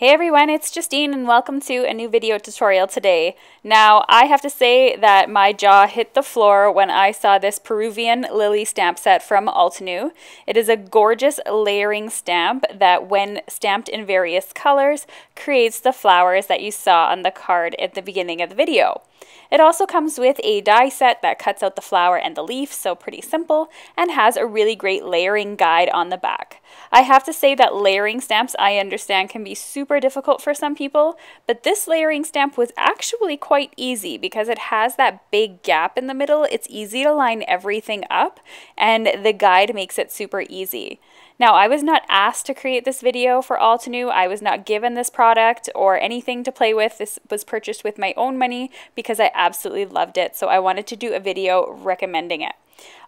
Hey everyone, it's Justine and welcome to a new video tutorial today. Now, I have to say that my jaw hit the floor when I saw this Peruvian lily stamp set from Altenew. It is a gorgeous layering stamp that, when stamped in various colors, creates the flowers that you saw on the card at the beginning of the video. It also comes with a die set that cuts out the flower and the leaf, so pretty simple, and has a really great layering guide on the back. I have to say that layering stamps, I understand, can be super difficult for some people, but this layering stamp was actually quite easy because it has that big gap in the middle. It's easy to line everything up, and the guide makes it super easy. Now, I was not asked to create this video for Altenew. I was not given this product or anything to play with. This was purchased with my own money because I absolutely loved it, so I wanted to do a video recommending it.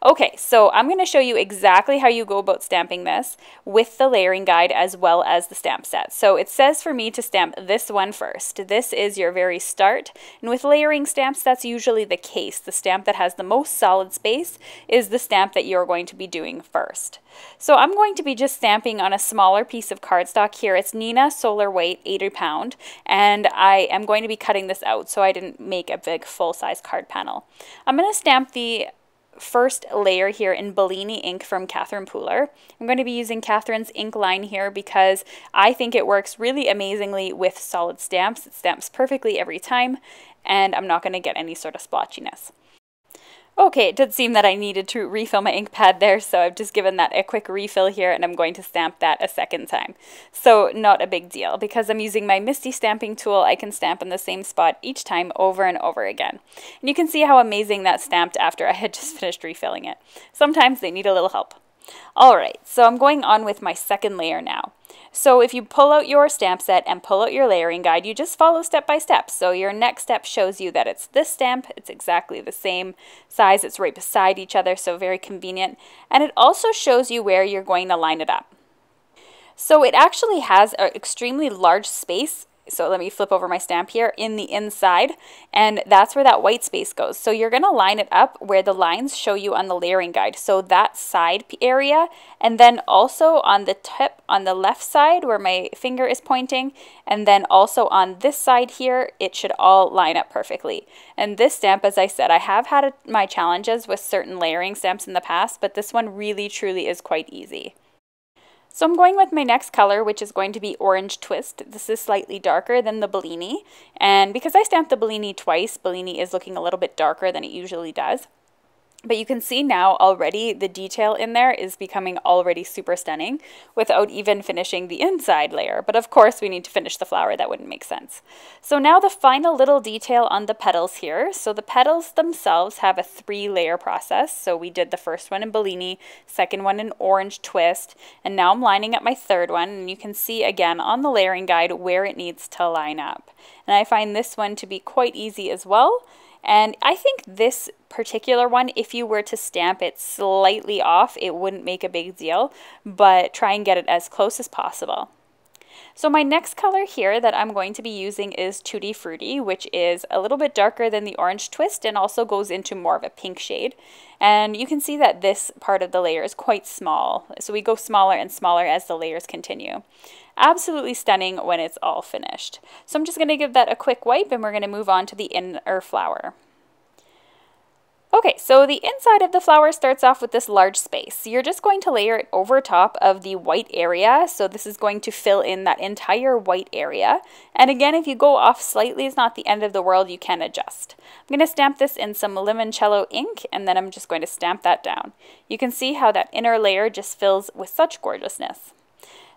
Okay, so I'm going to show you exactly how you go about stamping this with the layering guide as well as the stamp set. So it says for me to stamp this one first. This is your very start, and with layering stamps, that's usually the case. The stamp that has the most solid space is the stamp that you're going to be doing first. So I'm going to be just stamping on a smaller piece of cardstock here. It's Neenah Solar Weight 80 pound, and I am going to be cutting this out so I didn't make a big full-size card panel. I'm going to stamp the first layer here in Bellini ink from Catherine Pooler. I'm going to be using Catherine's ink line here because I think it works really amazingly with solid stamps. It stamps perfectly every time, and I'm not going to get any sort of splotchiness. Okay, it did seem that I needed to refill my ink pad there, so I've just given that a quick refill here, and I'm going to stamp that a second time. So not a big deal. Because I'm using my MISTI stamping tool, I can stamp in the same spot each time over and over again. And you can see how amazing that stamped after I had just finished refilling it. Sometimes they need a little help. Alright, so I'm going on with my second layer now. So if you pull out your stamp set and pull out your layering guide, you just follow step by step. So your next step shows you that it's this stamp, it's exactly the same size, it's right beside each other, so very convenient. And it also shows you where you're going to line it up. So it actually has an extremely large space. So let me flip over my stamp here in the inside, and that's where that white space goes. So you're going to line it up where the lines show you on the layering guide. So that side area, and then also on the tip on the left side where my finger is pointing, and then also on this side here, it should all line up perfectly. And this stamp, as I said, I have had my challenges with certain layering stamps in the past, but this one really truly is quite easy. So I'm going with my next color, which is going to be Orange Twist. This is slightly darker than the Bellini, and because I stamped the Bellini twice, Bellini is looking a little bit darker than it usually does. But you can see now already the detail in there is becoming already super stunning without even finishing the inside layer. But of course we need to finish the flower, that wouldn't make sense. So now the final little detail on the petals here. So the petals themselves have a 3-layer process. So we did the first one in Bellini, second one in Orange Twist, and now I'm lining up my third one, and you can see again on the layering guide where it needs to line up. And I find this one to be quite easy as well. And I think this particular one, if you were to stamp it slightly off, it wouldn't make a big deal, but try and get it as close as possible. So my next color here that I'm going to be using is Tutti Frutti, which is a little bit darker than the Orange Twist and also goes into more of a pink shade. And you can see that this part of the layer is quite small. So we go smaller and smaller as the layers continue. Absolutely stunning when it's all finished. So I'm just going to give that a quick wipe, and we're going to move on to the inner flower. Okay, so the inside of the flower starts off with this large space. So you're just going to layer it over top of the white area. So this is going to fill in that entire white area. And again, if you go off slightly, it's not the end of the world, you can adjust. I'm going to stamp this in some Limoncello ink, and then I'm just going to stamp that down. You can see how that inner layer just fills with such gorgeousness.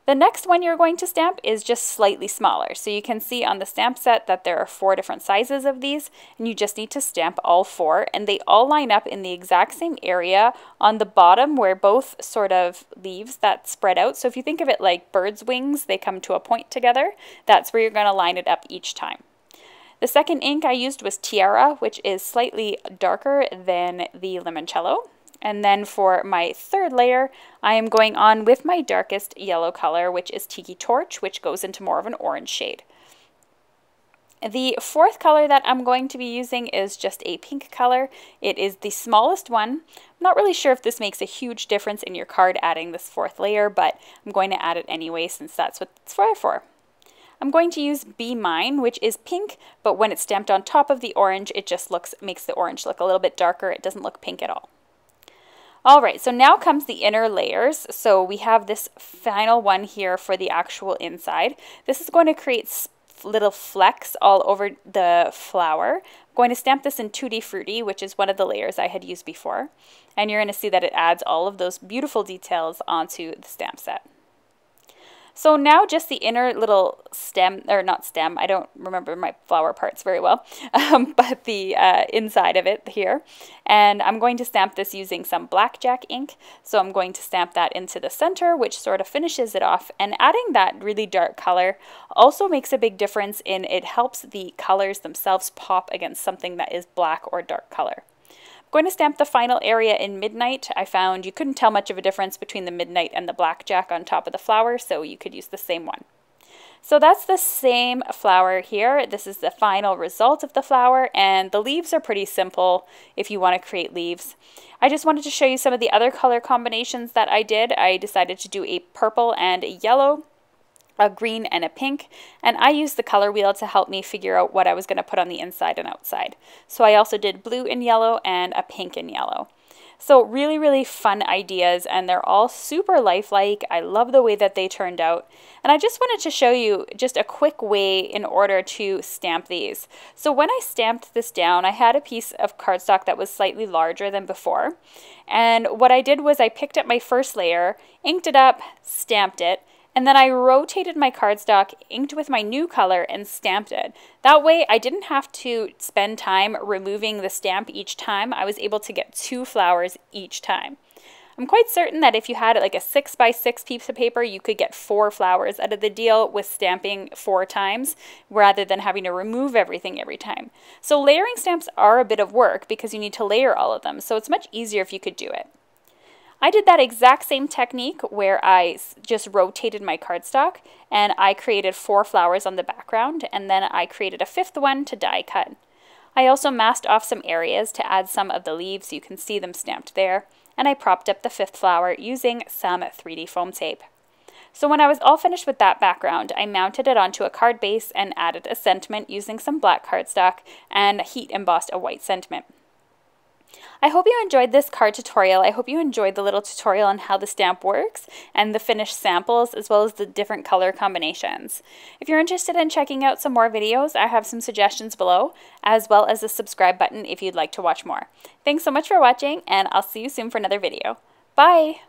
The next one you're going to stamp is just slightly smaller. So you can see on the stamp set that there are 4 different sizes of these, and you just need to stamp all 4, and they all line up in the exact same area on the bottom where both sort of leaves that spread out. So if you think of it like bird's wings, they come to a point together. That's where you're going to line it up each time. The second ink I used was Tiara, which is slightly darker than the Limoncello. And then for my third layer, I am going on with my darkest yellow color, which is Tiki Torch, which goes into more of an orange shade. The fourth color that I'm going to be using is just a pink color. It is the smallest one. I'm not really sure if this makes a huge difference in your card adding this fourth layer, but I'm going to add it anyway since that's what it's for. I'm going to use Be Mine, which is pink, but when it's stamped on top of the orange, it just makes the orange look a little bit darker. It doesn't look pink at all. Alright, so now comes the inner layers. So we have this final one here for the actual inside. This is going to create little flecks all over the flower. I'm going to stamp this in Tutti Frutti, which is one of the layers I had used before. And you're going to see that it adds all of those beautiful details onto the stamp set. So now just the inner little stem, or not stem, I don't remember my flower parts very well, but the inside of it here. And I'm going to stamp this using some blackjack ink. So I'm going to stamp that into the center, which sort of finishes it off. And adding that really dark color also makes a big difference in it helps the colors themselves pop against something that is black or dark color. I'm going to stamp the final area in Midnight. I found you couldn't tell much of a difference between the Midnight and the blackjack on top of the flower, so you could use the same one. So that's the same flower here. This is the final result of the flower, and the leaves are pretty simple if you want to create leaves. I just wanted to show you some of the other color combinations that I did. I decided to do a purple and a yellow, a green and a pink, and I used the color wheel to help me figure out what I was going to put on the inside and outside. So I also did blue and yellow and a pink and yellow. So really, really fun ideas, and they're all super lifelike. I love the way that they turned out. And I just wanted to show you just a quick way in order to stamp these. So when I stamped this down, I had a piece of cardstock that was slightly larger than before. And what I did was I picked up my first layer, inked it up, stamped it, and then I rotated my cardstock, inked with my new color, and stamped it. That way I didn't have to spend time removing the stamp each time. I was able to get 2 flowers each time. I'm quite certain that if you had like a 6x6 piece of paper, you could get 4 flowers out of the deal with stamping 4 times rather than having to remove everything every time. So layering stamps are a bit of work because you need to layer all of them, so it's much easier if you could do it. I did that exact same technique where I just rotated my cardstock and I created 4 flowers on the background, and then I created a 5th one to die cut. I also masked off some areas to add some of the leaves so you can see them stamped there, and I propped up the 5th flower using some 3D foam tape. So when I was all finished with that background, I mounted it onto a card base and added a sentiment using some black cardstock and heat embossed a white sentiment. I hope you enjoyed this card tutorial. I hope you enjoyed the little tutorial on how the stamp works and the finished samples as well as the different color combinations. If you're interested in checking out some more videos, I have some suggestions below, as well as the subscribe button if you'd like to watch more. Thanks so much for watching, and I'll see you soon for another video. Bye!